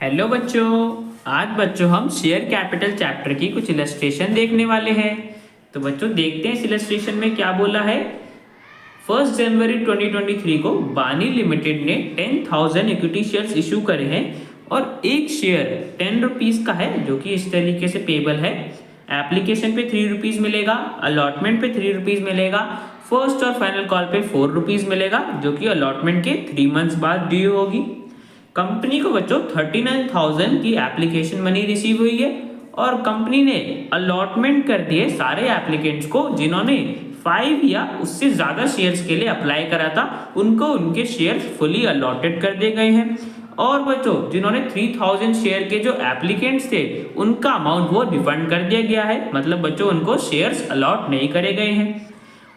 Hello बच्चों। आज बच्चों हम शेयर कैपिटल चैप्टर की कुछ इलस्ट्रेशन देखने वाले हैं। तो बच्चों देखते हैं इस इलस्ट्रेशन में क्या बोला है। 1 जनवरी 2023 को बानी लिमिटेड ने 10,000 इक्विटी शेयर्स इशू करे हैं और एक शेयर 10 रुपीज़ का है जो कि इस तरीके से पेबल है। एप्लीकेशन पे 3 रुपीज़ मिलेगा, अलॉटमेंट पे 3 रुपीज़ मिलेगा, फर्स्ट और फाइनल कॉल पे 4 रुपीज़ मिलेगा जो कि अलॉटमेंट के 3 मंथ्स बाद ड्यू होगी। कंपनी को बच्चों 39,000 की एप्लीकेशन मनी रिसीव हुई है और कंपनी ने अलॉटमेंट कर दिए सारे एप्लीकेंट्स को जिन्होंने 5 या उससे ज़्यादा शेयर्स के लिए अप्लाई करा था, उनको उनके शेयर्स फुली अलॉटेड कर दिए गए हैं। और बच्चों जिन्होंने 3,000 शेयर के जो एप्लीकेंट्स थे उनका अमाउंट वो रिफंड कर दिया गया है, मतलब बच्चों उनको शेयर्स अलॉट नहीं करे गए हैं।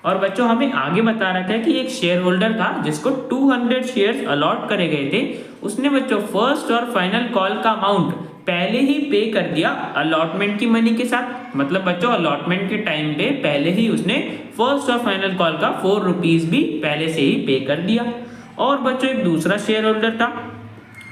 और बच्चों हमें आगे बता रखा है कि एक शेयर होल्डर था जिसको 200 शेयर्स अलॉट करे गए थे, उसने बच्चों फर्स्ट और फाइनल कॉल का अमाउंट पहले ही पे कर दिया अलॉटमेंट की मनी के साथ। मतलब बच्चों अलॉटमेंट के टाइम पे पहले ही उसने फर्स्ट और फाइनल कॉल का 4 रुपीज़ भी पहले से ही पे कर दिया। और बच्चों एक दूसरा शेयर होल्डर था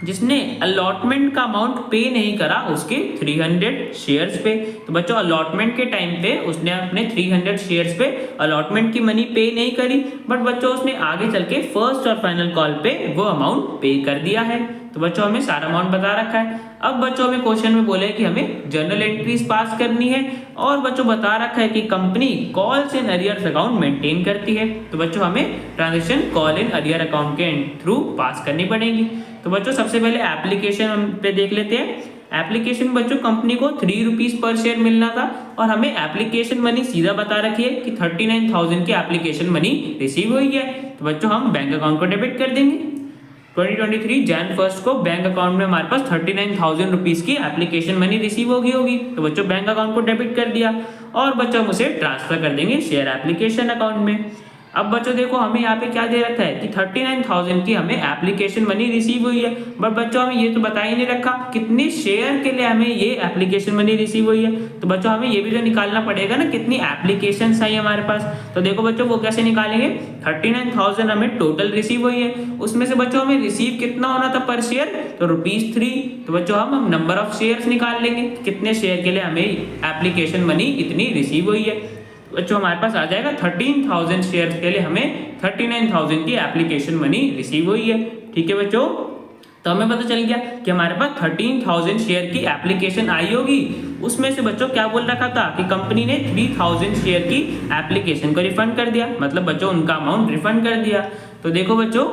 जिसने अलॉटमेंट का अमाउंट पे नहीं करा उसके 300 शेयर्स पे। तो बच्चों अलॉटमेंट के टाइम पे उसने अपने 300 शेयर्स पे अलॉटमेंट की मनी पे नहीं करी, बट बच्चों उसने आगे चल के फर्स्ट और फाइनल कॉल पे वो अमाउंट पे कर दिया है। तो बच्चों हमें सारा अमाउंट बता रखा है। अब बच्चों हमें क्वेश्चन में बोले कि हमें जर्नल एंट्रीज पास करनी है और बच्चों बता रखा है कि company calls in arrears account maintain करती है। तो बच्चों हमें transaction call in arrear account के थ्रू पास करनी पड़ेगी। तो बच्चों सबसे पहले एप्लीकेशन हम पे देख लेते हैं। एप्लीकेशन बच्चों कंपनी को 3 रुपीज़ पर शेयर मिलना था और हमें एप्लीकेशन मनी सीधा बता रखी है कि 39,000 की एप्लीकेशन मनी रिसीव हुई है। तो बच्चों हम बैंक अकाउंट को डेबिट कर देंगे। 2023 जैन 1 को बैंक अकाउंट में हमारे पास 39,000 रुपीज़ की एप्लीकेशन मनी रिसीव होगी। तो बच्चों बैंक अकाउंट को डेबिट कर दिया और बच्चों हम उसे ट्रांसफर कर देंगे शेयर एप्लीकेशन अकाउंट में। अब बच्चों देखो हमें यहाँ पे क्या दे रखा है कि 39,000 की हमें एप्लीकेशन मनी रिसीव हुई है, बट बच्चों हमें ये तो बता ही नहीं रखा कितने शेयर के लिए हमें ये एप्लीकेशन मनी रिसीव हुई है। तो बच्चों हमें ये भी तो निकालना पड़ेगा ना कितनी एप्लीकेशन आई हमारे पास। तो देखो बच्चों वो कैसे निकालेंगे, 39,000 हमें टोटल रिसीव हुई है, उसमें से बच्चों हमें रिसीव कितना होना था पर शेयर, तो ₹3। तो बच्चों हम नंबर ऑफ शेयर्स निकाल लेंगे, कितने शेयर के लिए हमें एप्लीकेशन मनी इतनी रिसीव हुई है। बच्चों हमारे पास आ जाएगा 13,000 शेयर्स के लिए हमें 39,000 की एप्लीकेशन मनी रिसीव हुई है। ठीक है बच्चों, तो हमें पता चल गया कि हमारे पास 13,000 शेयर की एप्लीकेशन आई होगी। उसमें से बच्चों क्या बोल रखा था कि कंपनी ने 3,000 शेयर की एप्लीकेशन को रिफंड कर दिया, मतलब बच्चों उनका अमाउंट रिफंड कर दिया। तो देखो बच्चों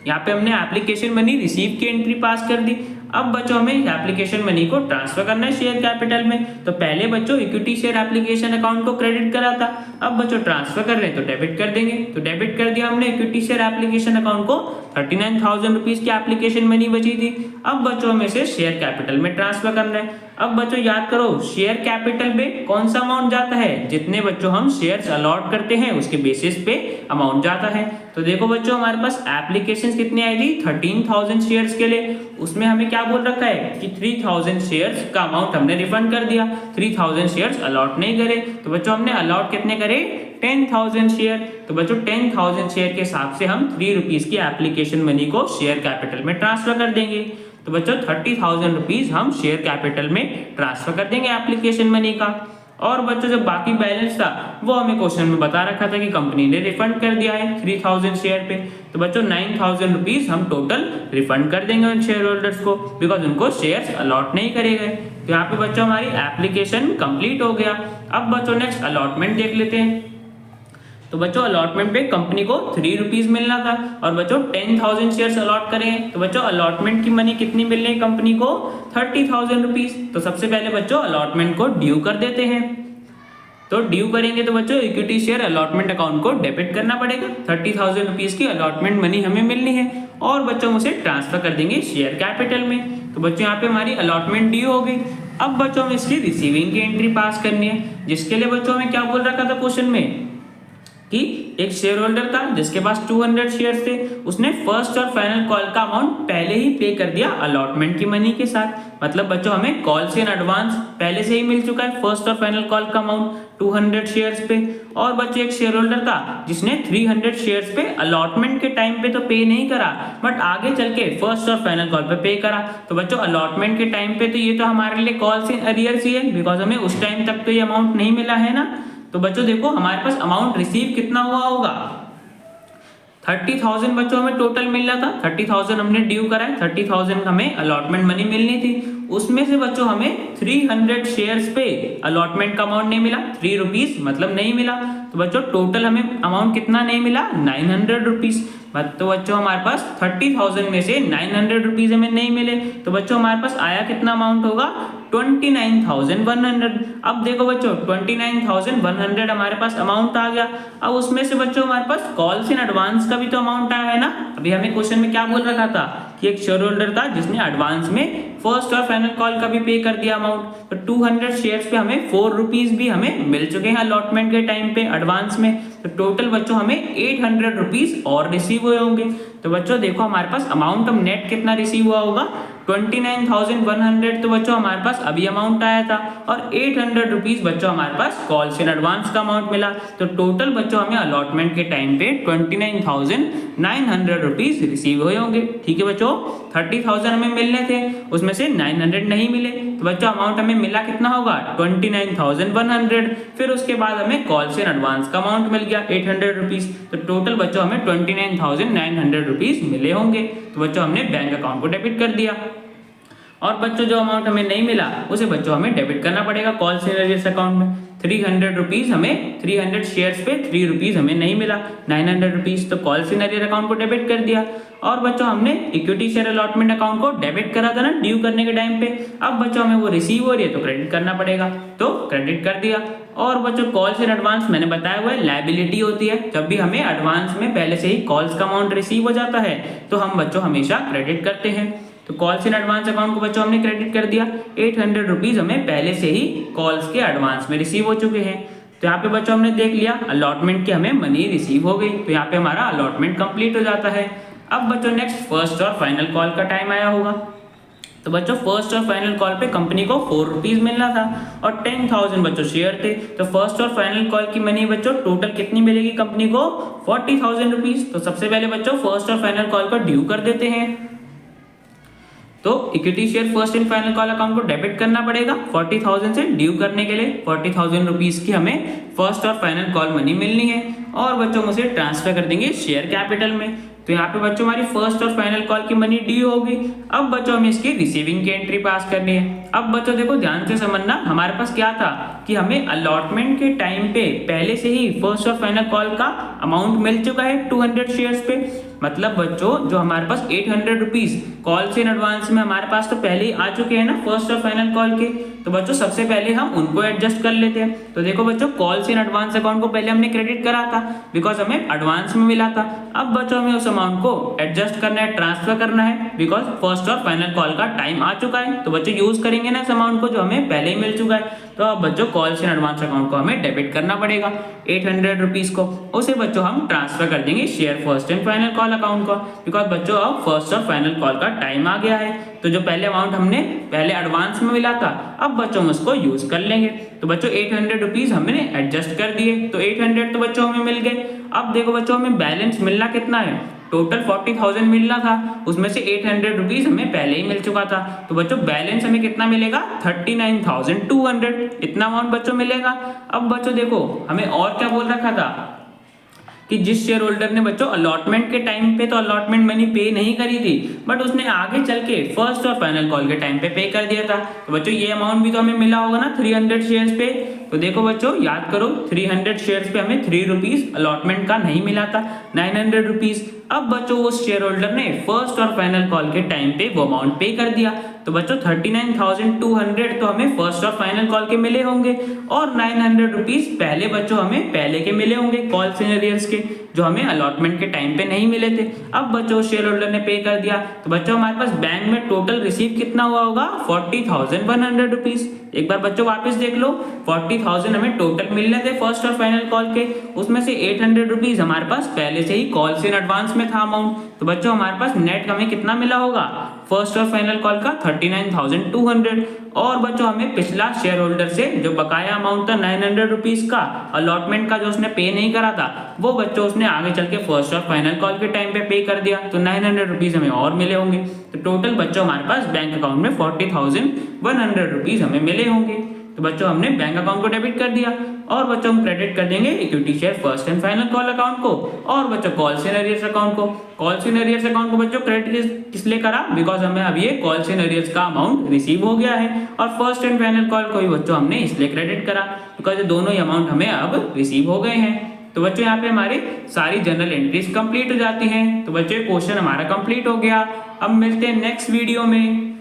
यहाँ पे हमने एप्लीकेशन मनी रिसीव की एंट्री पास कर दी। अब बच्चों हमें एप्लीकेशन मनी को ट्रांसफर करना है शेयर कैपिटल में। तो पहले बच्चों इक्विटी शेयर एप्लीकेशन अकाउंट को क्रेडिट करा था, अब बच्चों ट्रांसफर कर रहे हैं तो डेबिट कर देंगे। तो डेबिट कर दिया हमने इक्विटी शेयर एप्लीकेशन अकाउंट को, 39,000 रुपीज़ की एप्लीकेशन मनी बची थी। अब बच्चों हमें से शेयर कैपिटल में ट्रांसफर करना है। अब बच्चों याद करो शेयर कैपिटल में कौन सा अमाउंट जाता है, जितने बच्चों हम शेयर्स अलॉट करते हैं उसके बेसिस पे अमाउंट जाता है। तो देखो बच्चों हमारे पास एप्लीकेशन कितनी आई थी 13,000 शेयर्स के लिए, उसमें हमें क्या बोल रखा है कि 3,000 शेयर्स का अमाउंट हमने रिफंड कर दिया, 3,000 शेयर्स अलॉट नहीं करे। तो बच्चों हमने अलॉट कितने करे, 10,000 शेयर। तो बच्चों 10,000 शेयर के हिसाब से हम 3 रुपीज़ की एप्लीकेशन मनी को शेयर कैपिटल में ट्रांसफर कर देंगे। तो बच्चों 30,000 रुपीज़ हम शेयर कैपिटल में ट्रांसफर कर देंगे एप्लीकेशन मनी का। और बच्चों जो बाकी बैलेंस था वो हमें क्वेश्चन में बता रखा था कि कंपनी ने रिफंड कर दिया है 3,000 शेयर पे। तो बच्चों 9,000 रुपीज़ हम टोटल रिफंड कर देंगे उन शेयर होल्डर्स को, बिकॉज उनको शेयर्स अलॉट नहीं करे गए। तो यहाँ पे बच्चों हमारी एप्लीकेशन कंप्लीट हो गया। अब बच्चों नेक्स्ट अलॉटमेंट देख लेते हैं। तो बच्चों अलॉटमेंट पे कंपनी को 3 रुपीज़ मिलना था और बच्चों 10,000 शेयर्स अलॉट करें। तो बच्चों अलॉटमेंट की मनी कितनी मिलनी है कंपनी को, 30,000 रुपीज़। तो सबसे पहले बच्चों अलॉटमेंट को ड्यू कर देते हैं। तो ड्यू करेंगे तो बच्चों इक्विटी शेयर अलॉटमेंट अकाउंट को डेबिट करना पड़ेगा, 30,000 रुपीज़ की अलॉटमेंट मनी हमें मिलनी है और बच्चों हम उसे ट्रांसफर कर देंगे शेयर कैपिटल में। तो बच्चों यहाँ पे हमारी अलॉटमेंट ड्यू हो गई। अब बच्चों हमें इसकी रिसीविंग की एंट्री पास करनी है, जिसके लिए बच्चों हमें क्या बोल रखा था क्वेश्चन में कि एक शेयर होल्डर था जिसके पास 200 शेयर्स थे, उसने फर्स्ट और फाइनल कॉल का अमाउंट पहले ही पे कर दिया अलॉटमेंट की मनी के साथ। मतलब बच्चों हमें कॉल्स इन एडवांस पहले से ही मिल चुका है फर्स्ट और फाइनल कॉल का अमाउंट 200 शेयर्स पे। और बच्चों एक शेयर होल्डर था जिसने 300 शेयर्स पे अलॉटमेंट के टाइम पे तो पे नहीं करा, बट आगे चल के फर्स्ट और फाइनल कॉल पे करा। तो बच्चों अलॉटमेंट के टाइम पे तो ये तो हमारे लिए कॉल्स इन अरियर्स ही है, बिकॉज हमें उस टाइम तक तो ये अमाउंट नहीं मिला है ना। तो बच्चों देखो हमारे पास अमाउंट रिसीव कितना हुआ होगा, 30,000 बच्चों हमें टोटल मिल रहा था। 30,000 हमने ड्यू करा है, 30,000 हमें अलॉटमेंट मनी मिलनी थी। उसमें से बच्चों हमें 300 शेयर्स पे अलॉटमेंट का अमाउंट नहीं मिला, 3 रुपीज मतलब नहीं मिला। तो बच्चों टोटल हमें अमाउंट कितना नहीं मिला, 900 रुपीज। तो बच्चों हमारे पास 30,000 में से 900 रुपीज हमें नहीं मिले, तो बच्चों हमारे पास आया कितना अमाउंट होगा, 29,100। अब देखो बच्चों 29,100 हमारे पास अमाउंट आ गया। अब उसमें से बच्चों हमारे पास कॉल्स इन एडवांस का भी तो अमाउंट आया है ना। अभी हमें क्वेश्चन में क्या बोल रखा था कि एक शेयर होल्डर था जिसने एडवांस में फर्स्ट और फाइनल कॉल का भी पे कर दिया अमाउंट। तो 200 शेयर्स पे हमें 4 रुपीज भी हमें मिल चुके हैं अलॉटमेंट के टाइम पे एडवांस में। तो टोटल बच्चों हमें 800 रुपीज और रिसीव हुए होंगे। तो बच्चों देखो हमारे पास अमाउंट अब नेट कितना रिसीव हुआ होगा, 29,100। तो बच्चों हमारे पास अभी अमाउंट आया था और 800 रुपीज बच्चों हमारे पास कॉल्स इन एडवांस का अमाउंट मिला। तो टोटल बच्चों हमें अलॉटमेंट के टाइम पे 29,900 रुपीज रिसीव हुए होंगे। ठीक है बच्चों, 30,000 हमें मिलने थे, उसमें से 900 नहीं मिले, तो बच्चों अमाउंट हमें मिला कितना होगा, 29,100। फिर उसके बाद हमें कॉल्स इन एडवांस का अमाउंट मिल गया 800 रुपीज। तो टोटल बच्चों हमें 29,900 रुपीज मिले होंगे। तो बच्चों हमने बैंक अकाउंट को डेबिट कर दिया। और बच्चों जो अमाउंट हमें नहीं मिला उसे बच्चों हमें डेबिट करना पड़ेगा कॉल्स इन अरियर्स अकाउंट में। 300 रुपीज हमें 300 शेयर्स पे 3 रुपीज हमें नहीं मिला, 900 रुपीज तो कॉल्स इन अरियर अकाउंट को डेबिट कर दिया। और बच्चों हमने इक्विटी शेयर अलॉटमेंट अकाउंट को डेबिट करा था ना ड्यू करने के टाइम पे। अब बच्चों हमें वो रिसीव हो रही है तो क्रेडिट करना पड़ेगा, तो क्रेडिट कर दिया। और बच्चों कॉल्स इन एडवांस मैंने बताया हुआ है लायबिलिटी होती है, जब भी हमें एडवांस में पहले से ही कॉल्स का अमाउंट रिसीव हो जाता है तो हम बच्चों हमेशा क्रेडिट करते हैं। तो कॉल्स इन एडवांस अकाउंट को बच्चों हमने क्रेडिट कर दिया। 800 रुपीज हमें पहले से ही कॉल्स के एडवांस में रिसीव हो चुके हैं। तो यहाँ पे बच्चों हमने देख लिया अलॉटमेंट की हमें मनी रिसीव हो गई, तो यहाँ पे हमारा अलॉटमेंट कंप्लीट हो जाता है। अब बच्चों नेक्स्ट फर्स्ट और फाइनल कॉल का टाइम आया होगा। तो बच्चों फर्स्ट और फाइनल कॉल पे कंपनी को 4 रुपीज मिलना था और 10,000 बच्चों शेयर थे। तो फर्स्ट और फाइनल कॉल की मनी बच्चों टोटल कितनी मिलेगी कंपनी को, 40,000 रुपीज। तो सबसे पहले बच्चों फर्स्ट और फाइनल कॉल को ड्यू कर देते हैं। तो equity share first and final call account को डेबिट करना पड़ेगा 40,000 से। ड्यू करने के लिए 40,000 रुपीज की हमें फर्स्ट और फाइनल कॉल मनी मिलनी है और बच्चों उसे ट्रांसफर कर देंगे शेयर कैपिटल में। तो यहाँ पे बच्चों हमारी फर्स्ट और फाइनल कॉल की मनी ड्यू होगी। अब बच्चों हमें इसकी रिसीविंग की एंट्री पास करनी है। अब बच्चों देखो ध्यान से समझना, हमारे पास क्या था कि हमें अलॉटमेंट के टाइम पे पहले से ही फर्स्ट और फाइनल कॉल का अमाउंट मिल चुका है 200 शेयर्स पे। मतलब बच्चों जो हमारे पास 800 रुपीज कॉल्स इन एडवांस में हमारे पास तो पहले ही आ चुके हैं ना फर्स्ट और फाइनल कॉल के। तो बच्चों सबसे पहले हम उनको एडजस्ट कर लेते हैं। तो देखो बच्चों कॉल्स इन एडवांस अकाउंट को पहले हमने क्रेडिट करा था बिकॉज हमें एडवांस में मिला था। अब बच्चों हमें उस अमाउंट को एडजस्ट करना है, ट्रांसफर करना है, बिकॉज फर्स्ट और फाइनल कॉल का टाइम आ चुका है। तो बच्चों यूज करेंगे ना इस अमाउंट को जो हमें पहले ही मिल चुका है। तो अब बच्चों कॉल्स इन एडवांस अकाउंट को हमें डेबिट करना पड़ेगा 800 रुपीज को, उसे बच्चों हम ट्रांसफर कर देंगे share first and final call account को, बिकॉज बच्चों अब फर्स्ट और फाइनल कॉल का टाइम आ गया है। तो जो पहले अमाउंट हमने पहले एडवांस में मिला था अब बच्चों हम उसको यूज कर लेंगे। तो बच्चों 800 रुपीज हमने एडजस्ट कर दिए, तो 800 तो बच्चों हमें मिल गए। अब देखो बच्चों हमें बैलेंस मिलना कितना है, टोटल 40,000 मिलना था, उसमें से 800 रुपीज हमें पहले ही मिल चुका था। तो बच्चों बैलेंस हमें कितना मिलेगा, 39,200 इतना अमाउंट बच्चों मिलेगा। अब बच्चों देखो हमें और क्या बोल रखा था कि जिस शेयर होल्डर ने बच्चों अलॉटमेंट के टाइम पे तो अलॉटमेंट मनी पे नहीं करी थी, बट उसने आगे चल के फर्स्ट और फाइनल कॉल के टाइम पे कर दिया था। तो बच्चों ये अमाउंट भी तो हमें मिला होगा ना 300 शेयर्स पे। तो देखो बच्चों याद करो 300 शेयर्स पे हमें 3 रुपीज अलॉटमेंट का नहीं मिला था, 900 रुपीज। अब बच्चों उस शेयर होल्डर ने फर्स्ट और फाइनल कॉल के टाइम पे वो अमाउंट पे कर दिया। तो बच्चों 39,200 तो हमें फर्स्ट और फाइनल कॉल के मिले होंगे और 900 रुपीज पहले बच्चों हमें पहले के मिले होंगे कॉल इन अरियर्स के, जो हमें अलॉटमेंट के टाइम पे नहीं मिले थे। अब बच्चों शेयर होल्डर ने पे कर दिया, तो बच्चों हमारे पास बैंक में टोटल रिसीव कितना हुआ होगा 40,100 रुपीज। एक बार बच्चों वापस देख लो, 40,000 हमें टोटल मिलने थे फर्स्ट और फाइनल कॉल के, उसमें से 800 रुपीज हमारे पास पहले से ही कॉल से इन एडवांस में था अमाउंट। तो बच्चों हमारे पास नेट हमें कितना मिला होगा फर्स्ट और फाइनल कॉल का 39,200। और बच्चों हमें पिछला शेयर होल्डर से जो बकाया अमाउंट था 900 रुपीज का अलॉटमेंट का, जो उसने पे नहीं करा था, वो बच्चों उसने आगे चल के फर्स्ट और फाइनल कॉल के टाइम पे कर दिया, तो 900 रुपीज हमें और मिले होंगे। तो टोटल बच्चों हमारे पास बैंक अकाउंट में 40,100 रुपीज हमें मिले होंगे। तो बच्चों हमने बैंक अकाउंट को डेबिट कर दिया और बच्चों हम क्रेडिट कर देंगे equity share first and final call account को और बच्चों कॉल्स इन अरियर्स अकाउंट को। कॉल्स इन अरियर्स अकाउंट को बच्चों क्रेडिट किस लिए करा, बिकॉज हमें अब ये कॉल्स इन अरियर्स का अमाउंट रिसीव हो गया है, और फर्स्ट एंड फाइनल कॉल को भी बच्चों हमने इसलिए क्रेडिट करा बिकॉज ये दोनों ही अमाउंट हमें अब रिसीव हो गए हैं। तो बच्चों यहाँ पे हमारी सारी जनरल एंट्रीज कंप्लीट हो जाती हैं। तो बच्चों क्वेश्चन हमारा कंप्लीट हो गया। अब मिलते हैं नेक्स्ट वीडियो में।